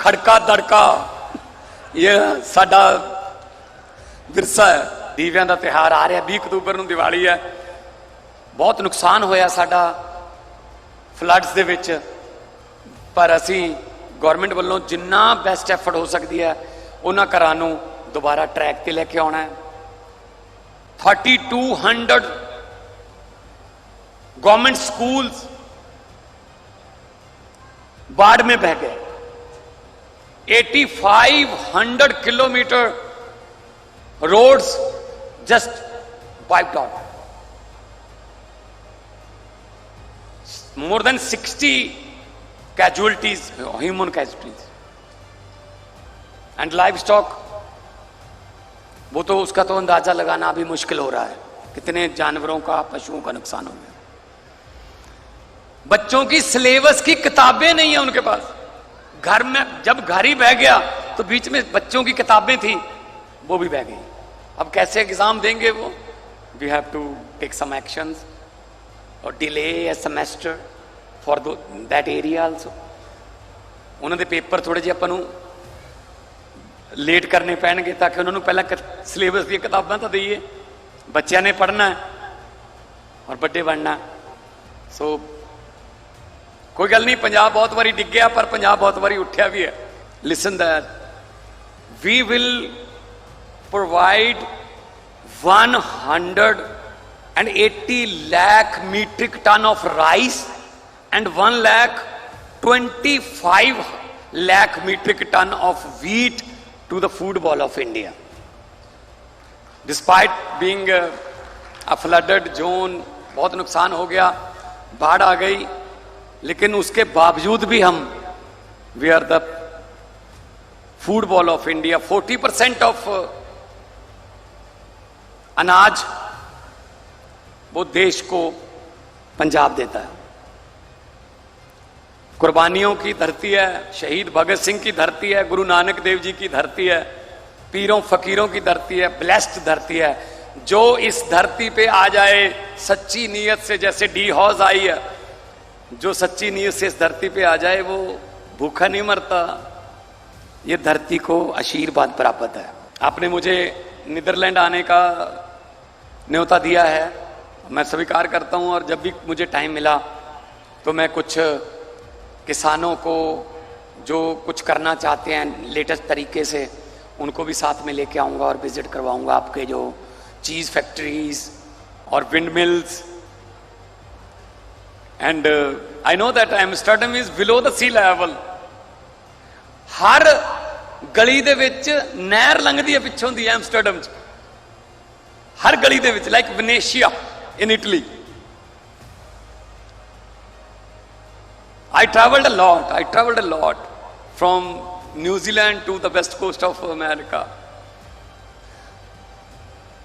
खड़का दड़का, ये साडा विरसा है। दीव्यां दा तिहार आ रहा, 20 अक्तूबर नूं दिवाली है। बहुत नुकसान होया साडा फ्लड्स दे विच, पर असी गौरमेंट वालों जिन्ना बेस्ट एफर्ट हो सकती है उन्हां घरां नूं दोबारा ट्रैक ते लेके आना है। 3200 गवर्नमेंट स्कूल्स बाढ़ में बह गए। 8500 kilometre roads just wiped out. More than 60 casualties, human casualties, and livestock, वो तो उसका तो अंदाजा लगाना अभी मुश्किल हो रहा है, कितने जानवरों का, पशुओं का नुकसान हो गया। बच्चों की सिलेबस की किताबें नहीं है उनके पास। घर में जब घर ही बह गया तो बीच में बच्चों की किताबें थी, वो भी बह गई। अब कैसे एग्जाम देंगे वो? We have to take some actions और delay a semester for that area also. उन्होंने पेपर थोड़े जे अपन लेट करने पैणगे ताकि उन्होंने पहला सिलेबस दी किताबां तो दईए। बच्चों ने पढ़ना है और बड़े बनना। सो कोई गल नहीं, पंजाब बहुत बारी डिग्या पर पंजाब बहुत बारी उठ्या भी है। Listen that we will provide 180 lakh metric ton of rice and 125 lakh metric ton of wheat to the food ball of India. Despite being a flooded zone, बहुत नुकसान हो गया, बाढ़ आ गई, लेकिन उसके बावजूद भी हम we are the food bowl of India. 40% of अनाज वो देश को पंजाब देता है। कुर्बानियों की धरती है, शहीद भगत सिंह की धरती है, गुरु नानक देव जी की धरती है, पीरों फकीरों की धरती है, ब्लेस्ड धरती है। जो इस धरती पे आ जाए सच्ची नीयत से, जैसे डी हॉज आई है, जो सच्ची नीयत से इस धरती पे आ जाए वो भूखा नहीं मरता। ये धरती को आशीर्वाद प्राप्त है। आपने मुझे नीदरलैंड आने का न्योता दिया है, मैं स्वीकार करता हूं। और जब भी मुझे टाइम मिला तो मैं कुछ किसानों को जो कुछ करना चाहते हैं लेटेस्ट तरीके से, उनको भी साथ में लेके आऊँगा और विजिट करवाऊँगा आपके जो चीज़ फैक्ट्रीज और wind mills. And I know that Amsterdam is below the sea level. हर गली दे विच नहर लंघदी है पिछों दी एम्स्टरडम च, हर गली दे विच, like Venetia in Italy. I traveled a lot from New Zealand to the west coast of America.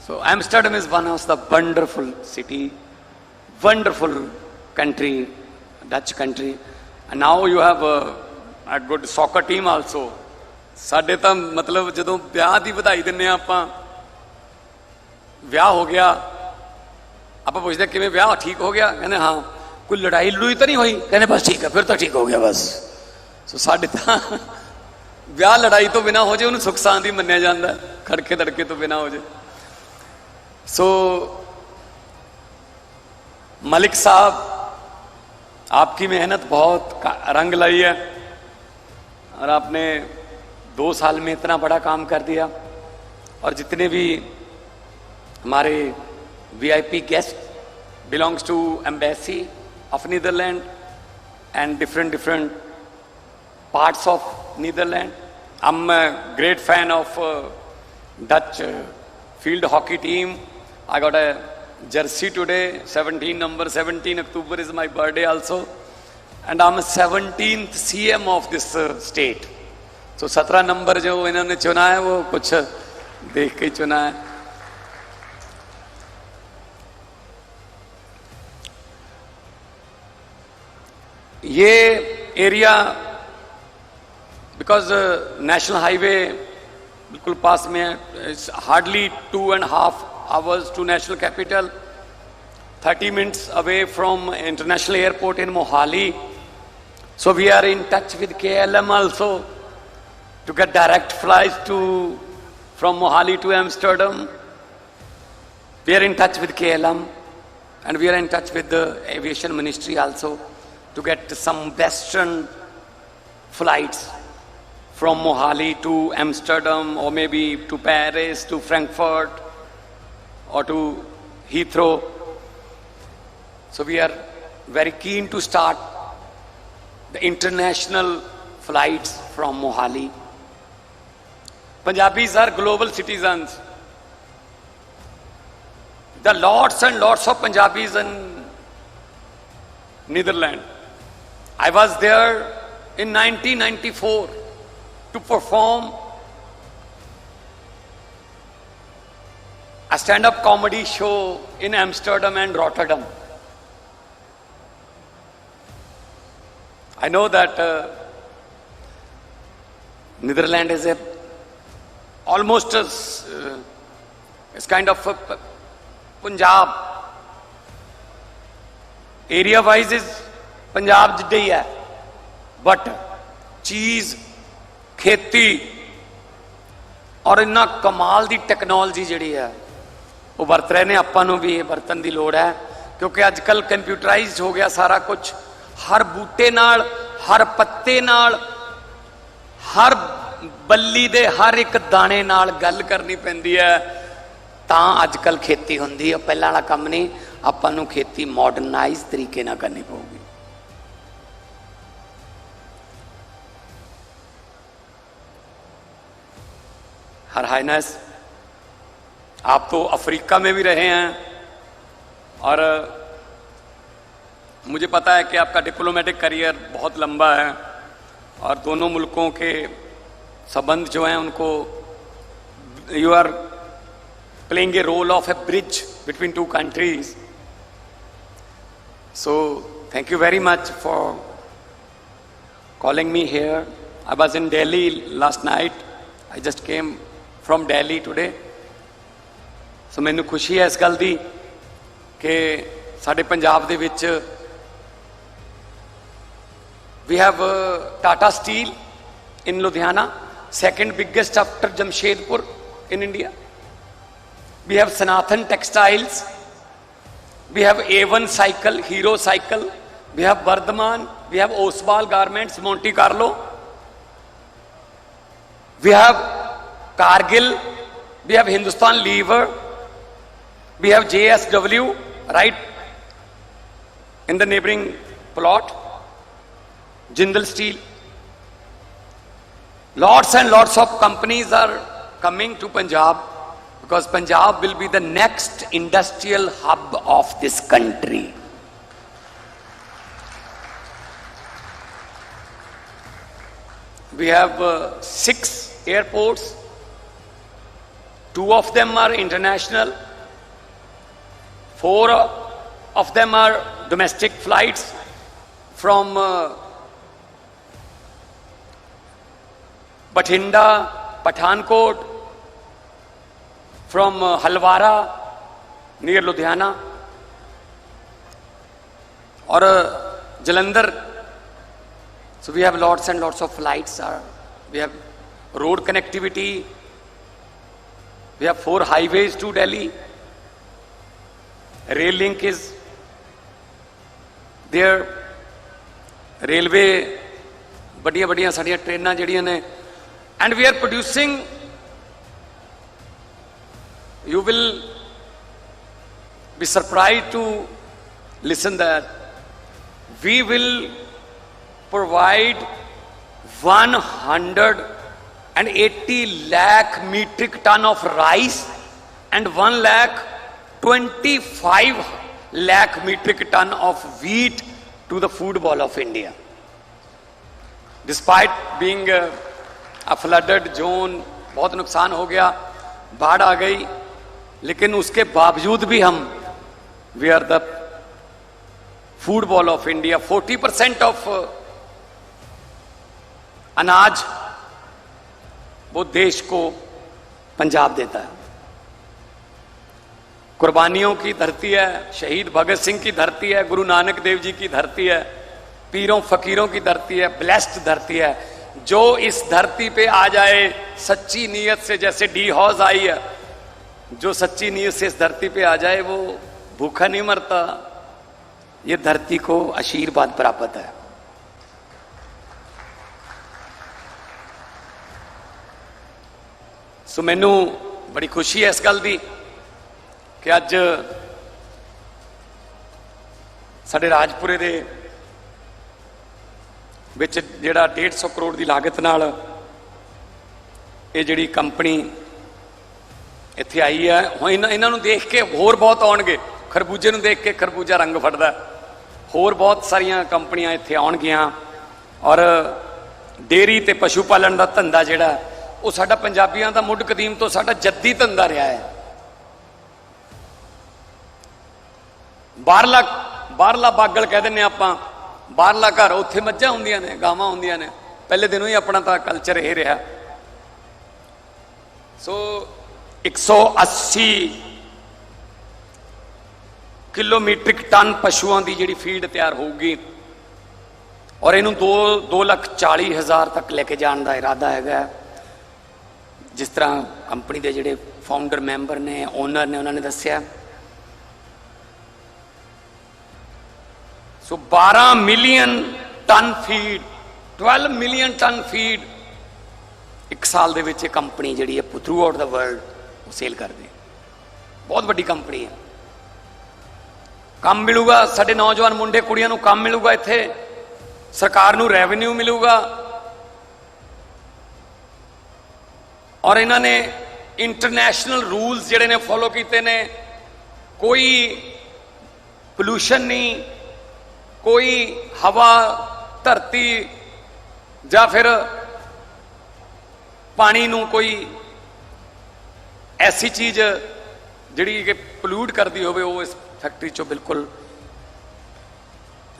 So Amsterdam is one of the wonderful city, wonderful country, Dutch country, and now you have a good soccer team also. साडे तां मतलब जदों ब्याह दी बधाई दिन्ने आपां, ब्याह हो गया, आपां पुछदे किवें ब्याह ठीक हो गया, कहंदे हाँ। कोई लड़ाई लड़ूई तो नहीं हुई, कहने बस ठीक है, फिर तो ठीक हो गया बस। सो साडे तां ब्याह लड़ाई तो बिना हो जाए उन्हें सुख शांति मन्निया जाता है, खड़के दड़के तो बिना हो जाए। सो मलिक साहब, आपकी मेहनत बहुत रंग लाई है और आपने 2 साल में इतना बड़ा काम कर दिया। और जितने भी हमारे VIP guest belongs to embassy of Netherlands and different parts of Netherlands. I'm a great fan of Dutch field hockey team. I got a jersey today, 17 October is my birthday also, and I'm a 17th CM of this state. So 17 number जो इन्होंने चुना है वो कुछ देख के चुना है। ये एरिया बिकॉज नेशनल हाईवे बिल्कुल पास में है, hardly 2.5 hours to national capital, 30 minutes away from international airport in Mohali. So we are in touch with KLM also. to get direct flights from Mohali to Amsterdam. We are in touch with KLM, and we are in touch with the Aviation Ministry also to get some Western flights from Mohali to Amsterdam, or maybe to Paris, to Frankfurt, or to Heathrow. So we are very keen to start the international flights from Mohali. Punjabis are global citizens. There are lots and lots of Punjabis in Netherlands. I was there in 1994 to perform a stand-up comedy show in Amsterdam and Rotterdam. I know that Netherlands is almost it's kind of a Punjab. Area-wise is Punjab जिड्डा ही है, but चीज खेती और इन्ना कमाल दी technology जिहड़ी है वो वरत रहे ने. आपां नूं भी वरतन दी लोड़ है, क्योंकि अजकल कंप्यूटराइज्ड हो गया सारा कुछ. हर बूटे नाल, हर पत्ते नाल, हर बल्ली दे हर एक दाने नाल गल करनी पैंदी है, तां अजकल खेती हुंदी है. पहला वाला काम नहीं. आपां नूं खेती मॉडर्नाइज तरीके नाल करनी पऊगी. हर हाइनेस, आप तो अफ्रीका में भी रहे हैं और मुझे पता है कि आपका डिप्लोमेटिक करियर बहुत लंबा है और दोनों मुल्कों के संबंध जो हैं उनको you are playing a role of a bridge between two countries. So thank you very much for calling me here. I was in Delhi last night. I just came from Delhi today. So मैनू खुशी है इस गल दी कि साडे पंजाब दे विच we have Tata Steel in Ludhiana, second biggest after Jamshedpur in India. We have Sanathan Textiles. We have A1 Cycle, Hero Cycle. We have Bardhaman. We have Oswal Garments, Monte Carlo. We have Cargill. We have Hindustan Lever. We have JSW right in the neighboring plot. Jindal Steel. Lots and lots of companies are coming to Punjab because Punjab will be the next industrial hub of this country. We have 6 airports. 2 of them are international. 4 of them are domestic flights from Bathinda, Pathankot, from Halwara near Ludhiana, or Jalandhar. So we have lots and lots of flights. We have road connectivity. We have 4 highways to Delhi. Rail link is there. Railway, बड़िया साड़ियाँ ट्रेनां जड़ियां ने. And we are producing, you will be surprised to listen that we will provide 180 lakh metric ton of rice and 1,25 lakh metric ton of wheat to the food ball of India. Despite being a flooded zone, बहुत नुकसान हो गया, बाढ़ आ गई, लेकिन उसके बावजूद भी हम we are the food bowl of India. 40% of अनाज वो देश को पंजाब देता है. कुर्बानियों की धरती है, शहीद भगत सिंह की धरती है, गुरु नानक देव जी की धरती है, पीरों फकीरों की धरती है, ब्लेस्ड धरती है. जो इस धरती पे आ जाए सच्ची नीयत से, जैसे डी हॉज आई है, जो सच्ची नीयत से इस धरती पे आ जाए वो भूखा नहीं मरता। ये धरती को आशीर्वाद प्राप्त है। सो मैनू बड़ी खुशी है इस गल की कि अज साडे राजपुरे दे विच जिहड़ा 150 करोड़ की लागत नाल ये जिहड़ी कंपनी इत्थे आई है, हुण इन्हां नूं देख के होर बहुत आउणगे। खरबूजे नूं देख के खरबूजा रंग फड़दा, होर बहुत सारियां कंपनियां इत्थे आउणगियां। और डेयरी ते पशु पालन का धंधा जिहड़ा वो साडा पंजाबियां दा मुੱਢ कदीम तो साडा जद्दी धंधा रहा है। बाहरला बागल कह दिंदे आपां, बाहरला घर, उत्थे मੱਝਾਂ ਹੁੰਦੀਆਂ ने, गावां ਹੁੰਦੀਆਂ ने। पहले दिनों ही अपना तो कल्चर यह रहा। सो 180 किलो मीट्रिक टन पशुओं की जी फीड तैयार होगी और इनू 2,40,000 तक लेके जाने का इरादा है। जिस तरह कंपनी के जोड़े फाउंडर मैंबर ने, ओनर ने, उन्होंने दसिया। So 12 million ton feed, 12 million ton feed एक साल दे विच कंपनी जी है throughout the world sale कर दी। बहुत बड़ी कंपनी है। काम मिलूगा साडे नौजवान मुंडे कुड़ियां नूं, काम मिलूगा इत्थे, सरकार नूं रेवन्यू मिलूगा। और इन्होंने इंटरनेशनल रूल्स जिहड़े ने फॉलो किए ने। कोई पोल्यूशन नहीं, कोई हवा, धरती या फिर पानी नूं कोई ऐसी चीज जिहड़ी कि पोल्यूट करती होवे वो इस फैक्ट्री चो बिल्कुल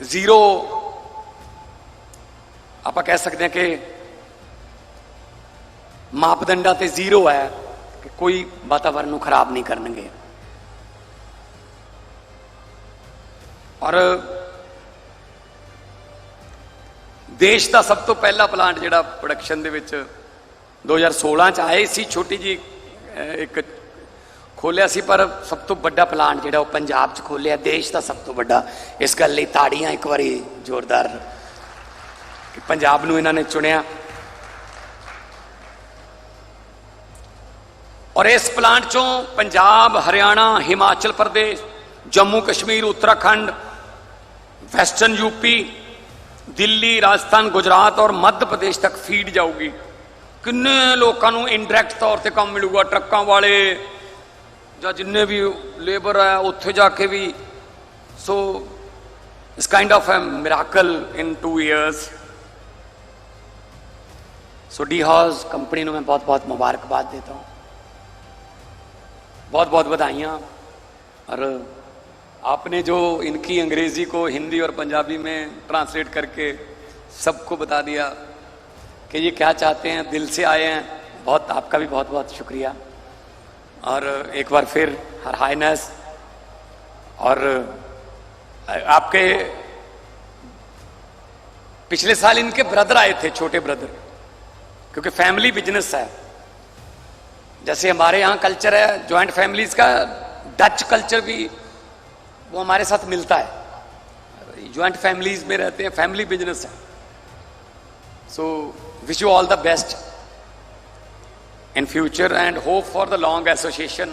जीरो। आप कह सकते हैं कि मापदंडा ते जीरो है कि कोई वातावरण नूं खराब नहीं करनगे। और देश का सब तो पहला प्लांट जिहड़ा प्रोडक्शन दे विच 2016 च आए सी, छोटी जी एक खोलिया सी, पर सब तो बड़ा प्लांट जिहड़ा पंजाब च खोलिया, देश का सब तो बड़ा। इस गल लई ताड़ियां एक बारी जोरदार कि पंजाब नूं इन्हां ने चुनिया। और इस प्लांट चों पंजाब, हरियाणा, हिमाचल प्रदेश, जम्मू कश्मीर, उत्तराखंड, वेस्टर्न यूपी, दिल्ली, राजस्थान, गुजरात और मध्य प्रदेश तक फीड जाऊगी। किन्ने लोगों को इनडायरैक्ट तौर पर काम मिलूगा, ट्रकों वाले या जिन्ने भी लेबर है उत्थे जाके भी। So it's kind of A miracle in 2 years। So D house company को मैं बहुत बहुत मुबारकबाद देता हूँ, बहुत बहुत बधाइयाँ। और आपने जो इनकी अंग्रेज़ी को हिंदी और पंजाबी में ट्रांसलेट करके सबको बता दिया कि ये क्या चाहते हैं, दिल से आए हैं, बहुत आपका भी बहुत बहुत शुक्रिया। और एक बार फिर हर हाईनेस। और आपके पिछले साल इनके ब्रदर आए थे, छोटे ब्रदर, क्योंकि फैमिली बिजनेस है। जैसे हमारे यहाँ कल्चर है जॉइंट फैमिलीज का, डच कल्चर भी वो हमारे साथ मिलता है। जॉइंट फैमिलीज में रहते हैं, फैमिली बिजनेस है। So wish you all the best in future and hope for the long association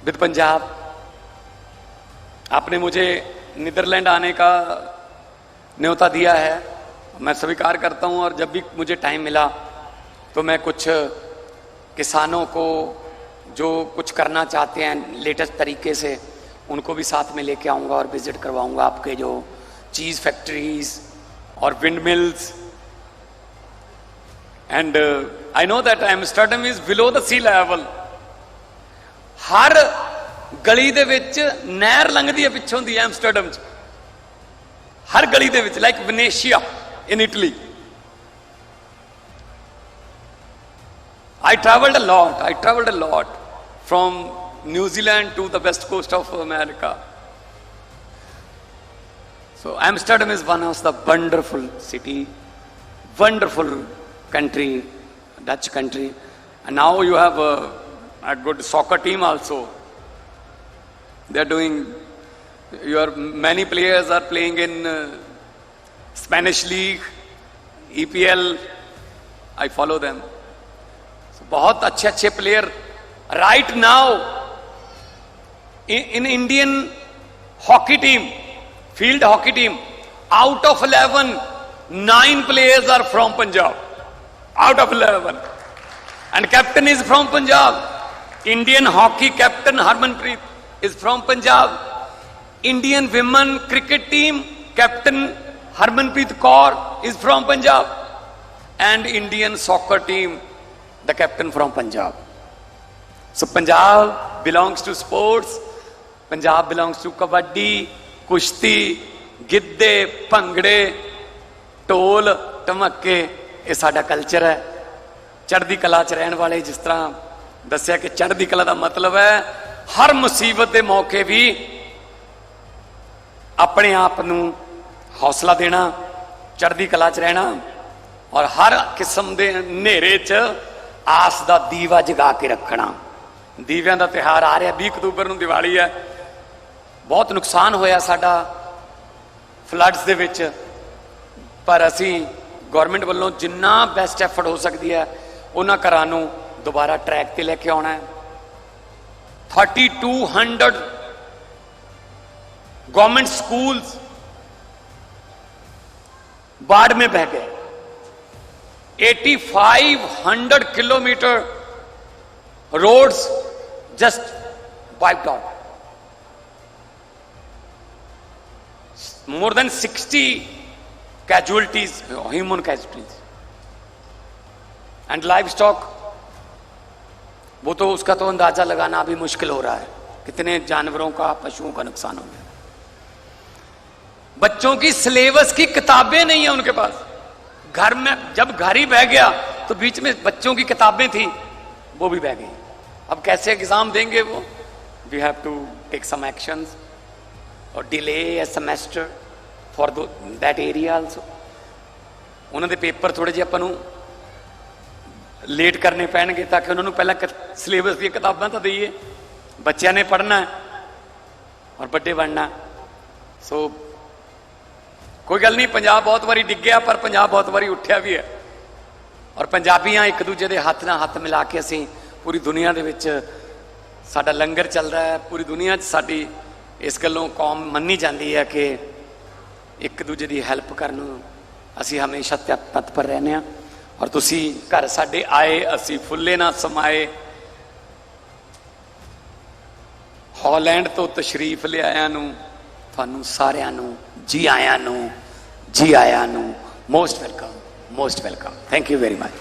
with Punjab। आपने मुझे नीदरलैंड आने का न्योता दिया है, मैं स्वीकार करता हूं। और जब भी मुझे टाइम मिला तो मैं कुछ किसानों को जो कुछ करना चाहते हैं लेटेस्ट तरीके से, उनको भी साथ में लेके आऊँगा और विजिट करवाऊँगा आपके जो चीज़ फैक्ट्रीज और wind mills. And I know that Amsterdam is below the sea level। हर गली दे विच नहर लंघदी है पिछों दी एम्स्टरडम च, हर गली दे विच, like Venetia in Italy. I traveled a lot from New Zealand to the west coast of America। So Amsterdam is one of the wonderful city, wonderful country, Dutch country, and now you have a good soccer team also. They are doing. Many players are playing in Spanish League, EPL. I follow them. So बहुत अच्छे अच्छे player right now in Indian hockey team, field hockey team, out of 11, 9 players are from Punjab. Out of 11. And captain is from Punjab. Indian hockey captain Harmanpreet is from Punjab. Indian women cricket team captain Harmanpreet Kaur is from Punjab. And Indian soccer team, the captain from Punjab. So Punjab belongs to sports. Punjab belongs to kabaddi, kushti, gidde, ਭੰਗੜੇ, ਢੋਲ, ਢਮੱਕੇ. ਇਹ ਸਾਡਾ culture ਹੈ. ਚੜ੍ਹਦੀ ਕਲਾ 'ਚ ਰਹਿਣ ਵਾਲੇ, ਜਿਸ ਤਰ੍ਹਾਂ ਦੱਸਿਆ ਕਿ ਚੜ੍ਹਦੀ ਕਲਾ ਦਾ ਮਤਲਬ ਹੈ ਹਰ ਮੁਸੀਬਤ ਦੇ ਮੌਕੇ ਵੀ ਆਪਣੇ ਆਪ ਨੂੰ ਹੌਸਲਾ ਦੇਣਾ, ਚੜ੍ਹਦੀ ਕਲਾ 'ਚ ਰਹਿਣਾ, ਔਰ ਹਰ ਕਿਸਮ ਦੇ ਹਨੇਰੇ 'ਚ ਆਸ ਦਾ ਦੀਵਾ ਜਗਾ ਕੇ ਰੱਖਣਾ. ਦੀਵਿਆਂ ਦਾ ਤਿਉਹਾਰ ਆ ਰਿਹਾ, 20 ਅਕਤੂਬਰ ਨੂੰ ਦੀਵਾਲੀ ਹੈ. ਬਹੁਤ ਨੁਕਸਾਨ ਹੋਇਆ ਸਾਡਾ ਫਲੱਡਸ ਦੇ ਵਿੱਚ, ਪਰ ਅਸੀਂ ਗੌਰਮੈਂਟ ਵੱਲੋਂ ਜਿੰਨਾ ਬੈਸਟ ਐਫਰਟ ਹੋ ਸਕਦੀ ਹੈ ਉਹਨਾਂ ਘਰਾਂ ਨੂੰ ਦੁਬਾਰਾ ਟਰੈਕ ਤੇ ਲੈ ਕੇ ਆਉਣਾ ਹੈ. 3200 गवर्नमेंट स्कूल्स बाढ़ में बह गए. 8500 kilometre roads just wiped out. More than 60 casualties, human casualties. And livestock, वो तो उसका तो अंदाजा लगाना अभी मुश्किल हो रहा है, कितने जानवरों का, पशुओं का नुकसान हो गया. बच्चों की सिलेबस की किताबें नहीं है उनके पास. घर में जब घर ही बह गया तो बीच में बच्चों की किताबें थी, वो भी बह गई. अब कैसे एग्जाम देंगे वो? We have to take some actions और delay a semester for that area also. उन्होंने पेपर थोड़े ਜਿਹੇ ਆਪਾਂ ਨੂੰ ਲੇਟ ਕਰਨੇ ਪੈਣਗੇ ਤਾਂ ਕਿ ਉਹਨਾਂ ਨੂੰ ਪਹਿਲਾਂ ਸਿਲੇਬਸ ਦੀਆਂ ਕਿਤਾਬਾਂ ਤਾਂ ਦਈਏ. ਬੱਚਿਆਂ ਨੇ ਪੜ੍ਹਨਾ ਔਰ ਵੱਡੇ ਬਣਨਾ. ਸੋ ਕੋਈ ਗੱਲ ਨਹੀਂ, ਪੰਜਾਬ ਬਹੁਤ ਵਾਰੀ ਡਿੱਗਿਆ ਪਰ ਪੰਜਾਬ ਬਹੁਤ ਵਾਰੀ ਉੱਠਿਆ ਵੀ ਹੈ. ਔਰ ਪੰਜਾਬੀਆਂ ਇੱਕ ਦੂਜੇ ਦੇ ਹੱਥ ਨਾਲ ਹੱਥ ਮਿਲਾ ਕੇ ਅਸੀਂ ਪੂਰੀ ਦੁਨੀਆ ਦੇ ਵਿੱਚ ਸਾਡਾ ਲੰਗਰ ਚੱਲ ਰਿਹਾ ਹੈ. ਪੂਰੀ ਦੁਨੀਆ 'ਚ ਸਾਡੀ ਇਸ ਗੱਲੋਂ ਕੌਮ ਮੰਨੀ ਜਾਂਦੀ ਹੈ ਕਿ ਇੱਕ ਦੂਜੇ ਦੀ ਹੈਲਪ ਕਰਨ ਨੂੰ ਅਸੀਂ ਹਮੇਸ਼ਾ ਤਤਪਰ ਰਹਿੰਦੇ ਹਾਂ. ਔਰ ਤੁਸੀਂ ਘਰ ਸਾਡੇ ਆਏ, ਅਸੀਂ ਫੁੱਲੇ ਨਾ ਸਮਾਏ. ਹਾਲੈਂਡ ਤੋਂ ਤਸ਼ਰੀਫ ਲਿਆਇਆਂ ਨੂੰ ਤੁਹਾਨੂੰ ਸਾਰਿਆਂ ਨੂੰ ਜੀ ਆਇਆਂ ਨੂੰ, ਜੀ ਆਇਆਂ ਨੂੰ. Most welcome, most welcome. Thank you very much.